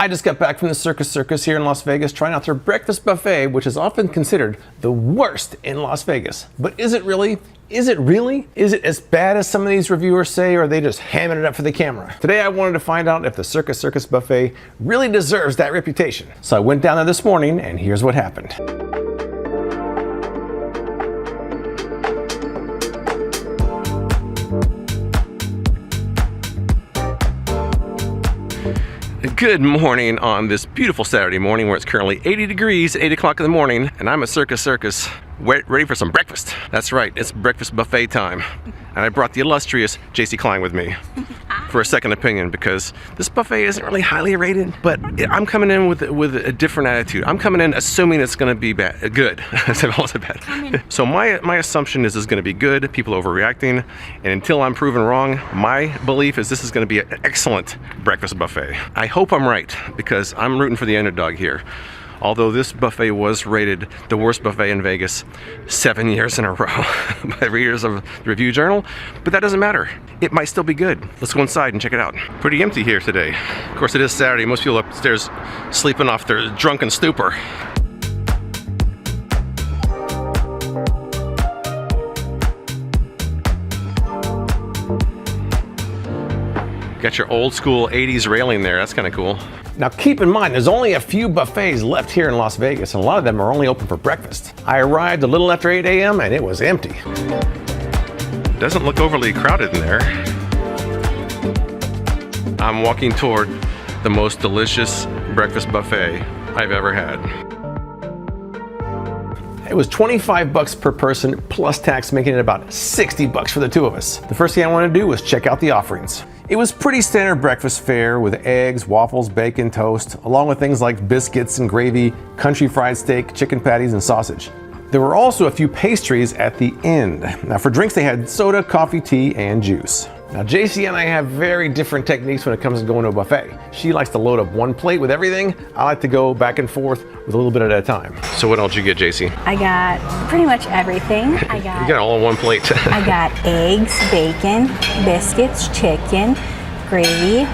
I just got back from the Circus Circus here in Las Vegas trying out their breakfast buffet, which is often considered the worst in Las Vegas. But is it really? Is it really? Is it as bad as some of these reviewers say, or are they just hamming it up for the camera? Today I wanted to find out if the Circus Circus Buffet really deserves that reputation. So I went down there this morning and here's what happened. Good morning on this beautiful Saturday morning where it's currently 80 degrees, 8 o'clock in the morning, and I'm at Circus Circus ready for some breakfast. That's right, it's breakfast buffet time. And I brought the illustrious Jacey Klein with me for a second opinion because this buffet isn't really highly rated, but I'm coming in with a different attitude. I'm coming in assuming it's gonna be good. Instead of also bad. So my assumption is it's gonna be good, people overreacting, and until I'm proven wrong, my belief is this is gonna be an excellent breakfast buffet. I hope I'm right because I'm rooting for the underdog here. Although this buffet was rated the worst buffet in Vegas 7 years in a row by readers of the Review Journal, but that doesn't matter. It might still be good. Let's go inside and check it out. Pretty empty here today. Of course, it is Saturday. Most people upstairs sleeping off their drunken stupor. Got your old school 80s railing there. That's kind of cool. Now keep in mind, there's only a few buffets left here in Las Vegas, and a lot of them are only open for breakfast. I arrived a little after 8 a.m. and it was empty. Doesn't look overly crowded in there. I'm walking toward the most delicious breakfast buffet I've ever had. It was 25 bucks per person plus tax, making it about 60 bucks for the two of us. The first thing I wanted to do was check out the offerings. It was pretty standard breakfast fare with eggs, waffles, bacon, toast, along with things like biscuits and gravy, country fried steak, chicken patties, and sausage. There were also a few pastries at the end. Now for drinks, they had soda, coffee, tea, and juice. Now Jacey and I have very different techniques when it comes to going to a buffet. She likes to load up one plate with everything. I like to go back and forth with a little bit at a time. So what else did you get, Jacey? I got pretty much everything. You got all on one plate. I got eggs, bacon, biscuits, chicken, gravy,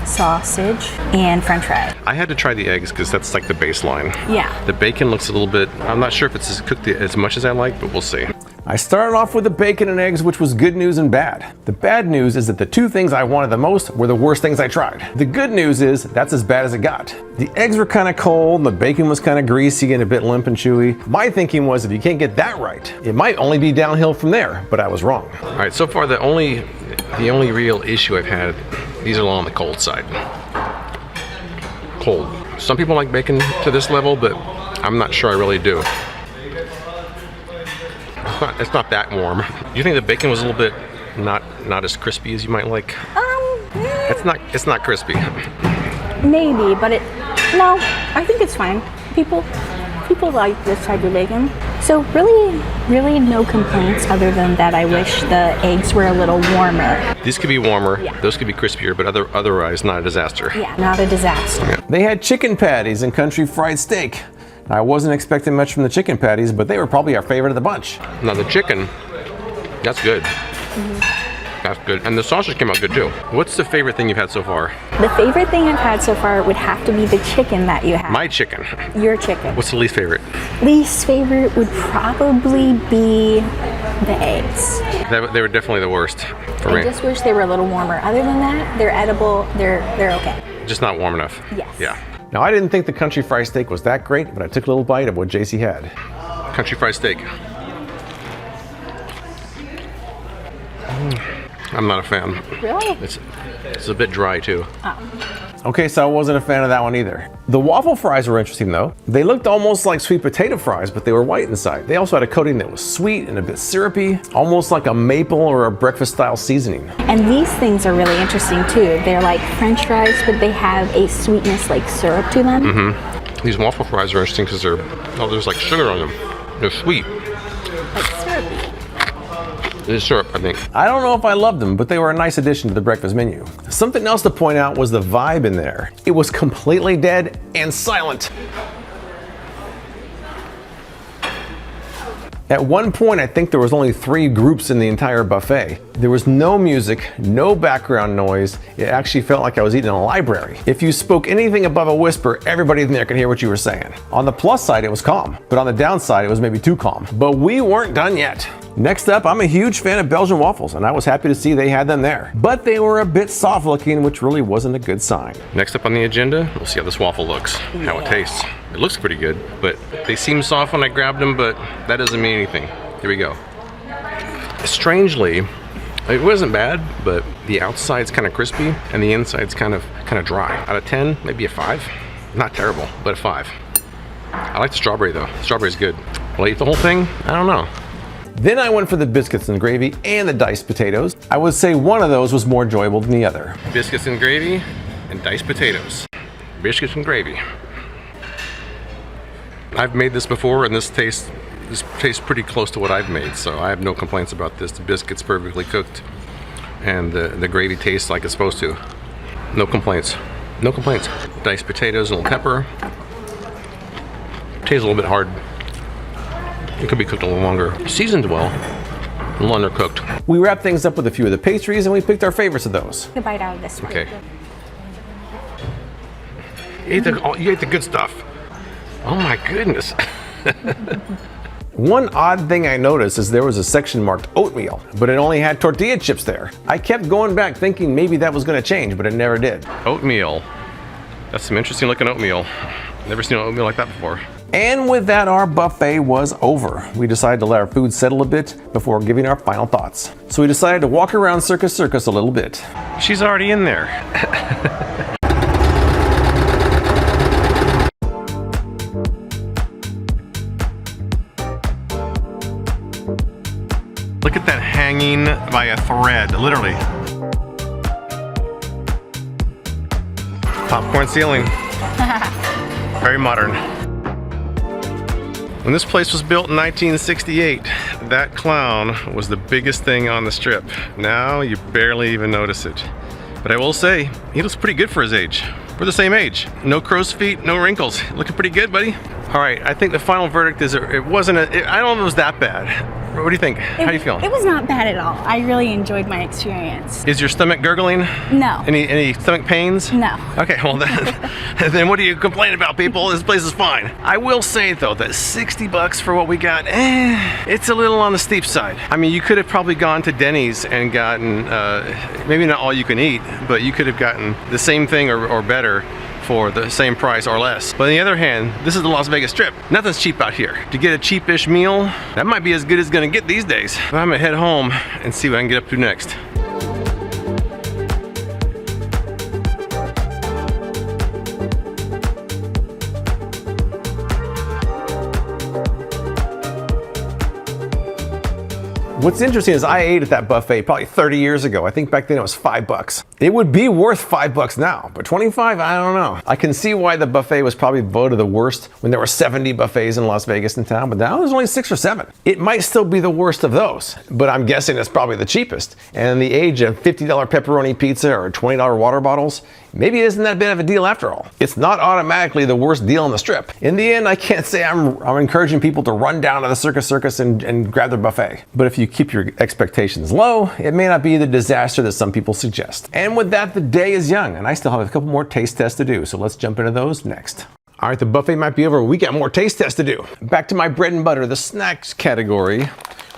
sausage, and french fries. I had to try the eggs because that's like the baseline. Yeah. The bacon looks a little bit, I'm not sure if it's cooked as much as I like, but we'll see. I started off with the bacon and eggs, which was good news and bad. The bad news is that the two things I wanted the most were the worst things I tried. The good news is that's as bad as it got. The eggs were kind of cold, the bacon was kind of greasy and a bit limp and chewy. My thinking was if you can't get that right, it might only be downhill from there, but I was wrong. All right, so far the only real issue I've had, these are all on the cold side. Cold. Some people like bacon to this level, but I'm not sure I really do. It's not that warm. Do you think the bacon was a little bit not as crispy as you might like? It's not crispy. Maybe, but no, I think it's fine. People like this type of bacon. So really no complaints other than that I wish the eggs were a little warmer. These could be warmer, yeah. Those could be crispier, but otherwise not a disaster. Yeah, not a disaster. Yeah. They had chicken patties and country fried steak. I wasn't expecting much from the chicken patties, but they were probably our favorite of the bunch. Now the chicken, that's good. That's good. And the sausage came out good too. What's the favorite thing you've had so far? The favorite thing I've had so far would have to be the chicken that you had. My chicken. Your chicken. What's the least favorite? Least favorite would probably be the eggs. They were definitely the worst for me. I just wish they were a little warmer. Other than that, they're edible, they're okay. Just not warm enough. Yes. Yeah. Now I didn't think the country fried steak was that great, but I took a little bite of what Jacey had. Country fried steak. I'm not a fan. Really? It's a bit dry too. Oh. Okay, so I wasn't a fan of that one either. The waffle fries were interesting though. They looked almost like sweet potato fries, but they were white inside. They also had a coating that was sweet and a bit syrupy, almost like a maple or a breakfast style seasoning. And these things are really interesting too. They're like French fries, but they have a sweetness like syrup to them. Mm-hmm. These waffle fries are interesting because there's like sugar on them. They're sweet. Like syrupy. It is syrup, I think. I don't know if I loved them, but they were a nice addition to the breakfast menu. Something else to point out was the vibe in there. It was completely dead and silent. At one point, I think there was only 3 groups in the entire buffet. There was no music, no background noise. It actually felt like I was eating in a library. If you spoke anything above a whisper, everybody in there could hear what you were saying. On the plus side, it was calm, but on the downside, it was maybe too calm. But we weren't done yet. Next up, I'm a huge fan of Belgian waffles, and I was happy to see they had them there. But they were a bit soft looking, which really wasn't a good sign. Next up on the agenda, we'll see how this waffle looks, how it tastes. It looks pretty good, but they seem soft when I grabbed them, but that doesn't mean anything. Here we go. Strangely, it wasn't bad, but the outside's kind of crispy and the inside's kind of dry. Out of 10, maybe a 5. Not terrible, but a 5. I like the strawberry though. Strawberry's good. Will I eat the whole thing? I don't know. Then I went for the biscuits and gravy and the diced potatoes. I would say one of those was more enjoyable than the other. Biscuits and gravy and diced potatoes. Biscuits and gravy. I've made this before and this tastes pretty close to what I've made, so I have no complaints about this. The biscuit's perfectly cooked and the gravy tastes like it's supposed to. No complaints. No complaints. Diced potatoes, a little pepper. Tastes a little bit hard. It could be cooked a little longer. Seasoned well, a little undercooked. We wrapped things up with a few of the pastries and we picked our favorites of those. A bite out of this one. Okay. You ate the good stuff. Oh my goodness. One odd thing I noticed is there was a section marked oatmeal, but it only had tortilla chips there. I kept going back thinking maybe that was going to change, but it never did. Oatmeal. That's some interesting looking oatmeal. Never seen oatmeal like that before. And with that, our buffet was over. We decided to let our food settle a bit before giving our final thoughts. So we decided to walk around Circus Circus a little bit. She's already in there. Look at that hanging by a thread, literally. Popcorn ceiling. Very modern. When this place was built in 1968, that clown was the biggest thing on the strip. Now you barely even notice it. But I will say, he looks pretty good for his age. We're the same age. No crow's feet, no wrinkles. Looking pretty good, buddy. All right, I think the final verdict is I don't know if it was that bad. What do you think? How do you feel? It was not bad at all. I really enjoyed my experience. Is your stomach gurgling? No. Any stomach pains? No. Okay, well then what do you complain about, people? This place is fine. I will say though that 60 bucks for what we got, it's a little on the steep side. I mean, you could have probably gone to Denny's and gotten, maybe not all you can eat, but you could have gotten the same thing or better for the same price or less. But on the other hand, this is the Las Vegas Strip. Nothing's cheap out here. To get a cheapish meal, that might be as good as gonna get these days. But I'm gonna head home and see what I can get up to next. What's interesting is I ate at that buffet probably 30 years ago. I think back then it was $5. It would be worth $5 now, but 25, I don't know. I can see why the buffet was probably voted the worst when there were 70 buffets in Las Vegas in town, but now there's only 6 or 7. It might still be the worst of those, but I'm guessing it's probably the cheapest. And in the age of $50 pepperoni pizza or $20 water bottles, maybe it isn't that big of a deal after all. It's not automatically the worst deal on the strip. In the end, I can't say I'm encouraging people to run down to the Circus Circus and grab their buffet. But if you keep your expectations low, it may not be the disaster that some people suggest. And with that, the day is young, and I still have a couple more taste tests to do, so let's jump into those next. All right, the buffet might be over. We got more taste tests to do. Back to my bread and butter, the snacks category.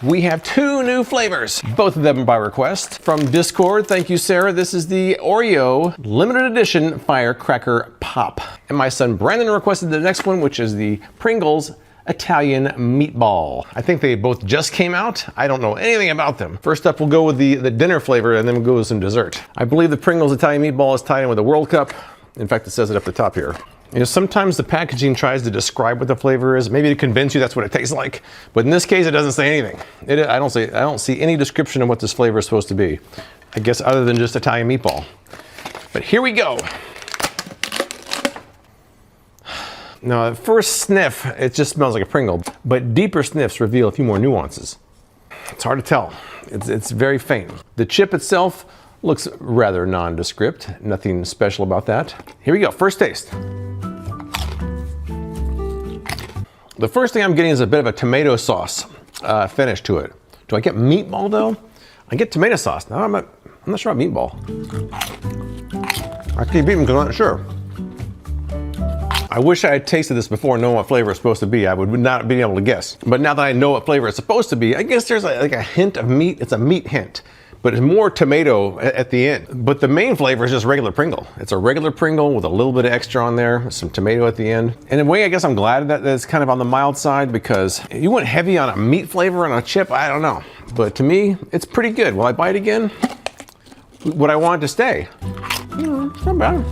We have 2 new flavors, both of them by request. From Discord, thank you, Sarah. This is the Oreo limited edition Firecracker Pop. And my son Brandon requested the next one, which is the Pringles Italian Meatball. I think they both just came out. I don't know anything about them. First up, we'll go with the dinner flavor and then we'll go with some dessert. I believe the Pringles Italian Meatball is tied in with the World Cup. In fact, it says it up the top here. You know, sometimes the packaging tries to describe what the flavor is, maybe to convince you that's what it tastes like. But in this case, it doesn't say anything. I don't see any description of what this flavor is supposed to be. I guess other than just Italian meatball. But here we go. Now, at first sniff, it just smells like a Pringle, but deeper sniffs reveal a few more nuances. It's hard to tell. It's very faint. The chip itself looks rather nondescript. Nothing special about that. Here we go, first taste. The first thing I'm getting is a bit of a tomato sauce finish to it. Do I get meatball though? I get tomato sauce. Now I'm not sure about meatball. I keep eating because I'm not sure. I wish I had tasted this before knowing what flavor it's supposed to be. I would not be able to guess. But now that I know what flavor it's supposed to be, I guess there's like a hint of meat. It's a meat hint, but it's more tomato at the end. But the main flavor is just regular Pringle. It's a regular Pringle with a little bit of extra on there, some tomato at the end. And in a way, I guess I'm glad that it's kind of on the mild side, because you went heavy on a meat flavor on a chip, I don't know. But to me, it's pretty good. Will I buy it again? Would I want it to stay? It's not bad.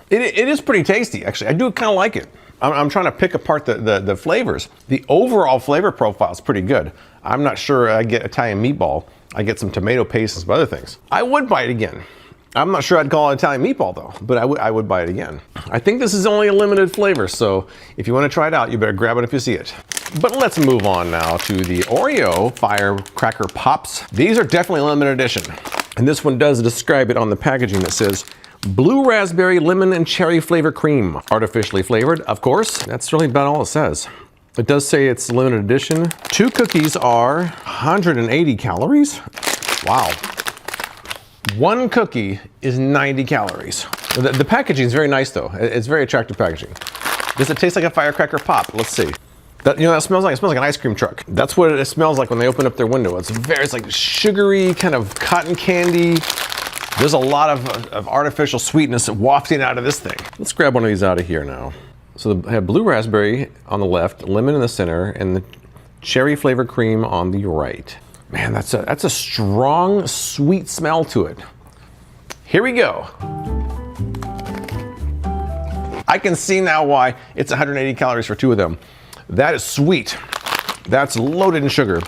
It is pretty tasty, actually. I do kind of like it. I'm trying to pick apart the flavors. The overall flavor profile is pretty good. I'm not sure I get Italian meatball. I get some tomato paste and some other things. I would buy it again. I'm not sure I'd call it Italian meatball though, but I would buy it again. I think this is only a limited flavor, so if you want to try it out, you better grab it if you see it. But let's move on now to the Oreo Firecracker Pops. These are definitely limited edition. And this one does describe it on the packaging that says, blue raspberry, lemon, and cherry flavor cream. Artificially flavored, of course. That's really about all it says. It does say it's limited edition. 2 cookies are 180 calories. Wow. 1 cookie is 90 calories. The packaging is very nice though. It's very attractive packaging. Does it taste like a firecracker pop? Let's see. That smells like an ice cream truck. That's what it smells like when they open up their window. It's like sugary, kind of cotton candy. There's a lot of artificial sweetness wafting out of this thing. Let's grab one of these out of here now. So they have blue raspberry on the left, lemon in the center, and the cherry flavored cream on the right. Man, that's a strong, sweet smell to it. Here we go. I can see now why it's 180 calories for 2 of them. That is sweet. That's loaded in sugar.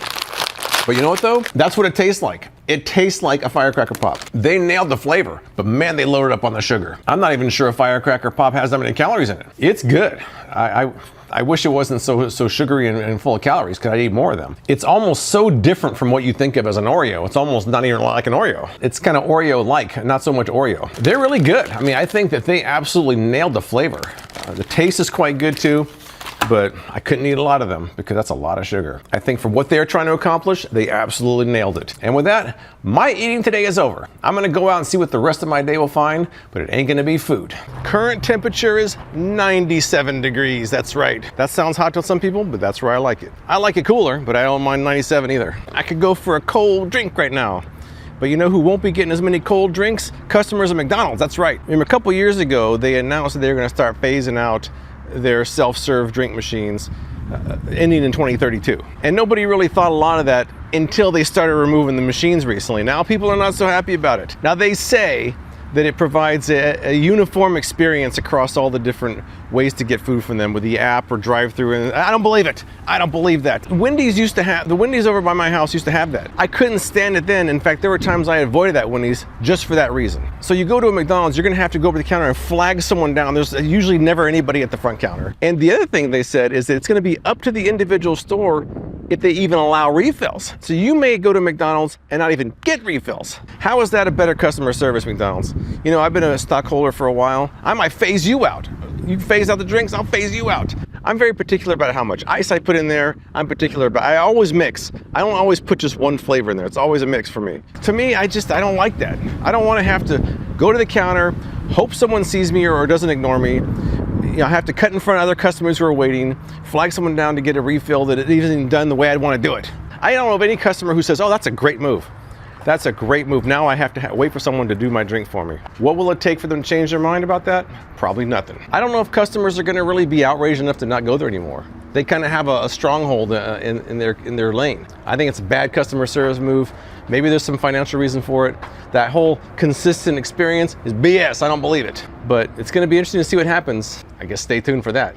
But you know what though? That's what it tastes like. It tastes like a firecracker pop. They nailed the flavor, but man, they loaded up on the sugar. I'm not even sure a firecracker pop has that many calories in it. It's good. I wish it wasn't so sugary and full of calories, because I'd eat more of them. It's almost so different from what you think of as an Oreo. It's almost not even like an Oreo. It's kind of Oreo-like, not so much Oreo. They're really good. I mean, I think that they absolutely nailed the flavor. The taste is quite good too. But I couldn't eat a lot of them because that's a lot of sugar. I think for what they're trying to accomplish, they absolutely nailed it. And with that, my eating today is over. I'm gonna go out and see what the rest of my day will find, but it ain't gonna be food. Current temperature is 97 degrees, that's right. That sounds hot to some people, but that's where I like it. I like it cooler, but I don't mind 97 either. I could go for a cold drink right now. But you know who won't be getting as many cold drinks? Customers of McDonald's, that's right. Remember a couple years ago, they announced that they were gonna start phasing out their self-serve drink machines ending in 2032. And nobody really thought a lot of that until they started removing the machines recently. Now people are not so happy about it. Now they say that it provides a uniform experience across all the different ways to get food from them with the app or drive-through, and I don't believe it. I don't believe that. The Wendy's over by my house used to have that. I couldn't stand it then. In fact, there were times I avoided that Wendy's just for that reason. So you go to a McDonald's, you're gonna have to go over the counter and flag someone down. There's usually never anybody at the front counter. And the other thing they said is that it's gonna be up to the individual store if they even allow refills. So you may go to McDonald's and not even get refills. How is that a better customer service, McDonald's? You know, I've been a stockholder for a while. I might phase you out. You phase out the drinks, I'll phase you out. I'm very particular about how much ice I put in there. I'm particular about, I always mix. I don't always put just one flavor in there. It's always a mix for me. To me, I don't like that. I don't want to have to go to the counter, hope someone sees me or doesn't ignore me. You know, I have to cut in front of other customers who are waiting, flag someone down to get a refill that it isn't done the way I'd want to do it. I don't know of any customer who says, oh, that's a great move. That's a great move. Now I have to wait for someone to do my drink for me. What will it take for them to change their mind about that? Probably nothing. I don't know if customers are going to really be outraged enough to not go there anymore. They kind of have a stronghold in their lane. I think it's a bad customer service move. Maybe there's some financial reason for it. That whole consistent experience is BS. I don't believe it. But it's going to be interesting to see what happens. I guess stay tuned for that.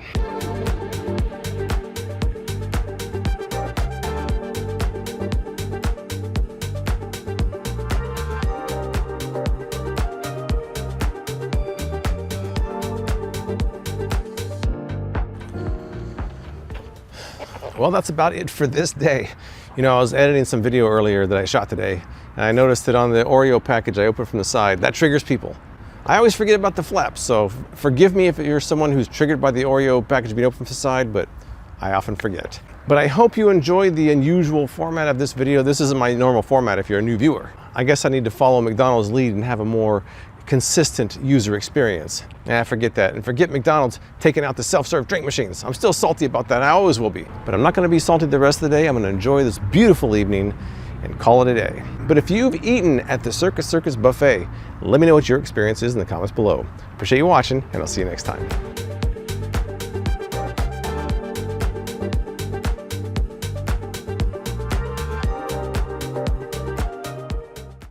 Well, that's about it for this day. You know, I was editing some video earlier that I shot today, and I noticed that on the Oreo package I opened from the side, that triggers people. I always forget about the flaps, so forgive me if you're someone who's triggered by the Oreo package being opened from the side, but I often forget. But I hope you enjoyed the unusual format of this video. This isn't my normal format if you're a new viewer. I guess I need to follow McDonald's lead and have a more consistent user experience. Forget that. And forget McDonald's taking out the self-serve drink machines. I'm still salty about that. I always will be. But I'm not going to be salty the rest of the day. I'm going to enjoy this beautiful evening and call it a day. But if you've eaten at the Circus Circus Buffet, let me know what your experience is in the comments below. Appreciate you watching, and I'll see you next time.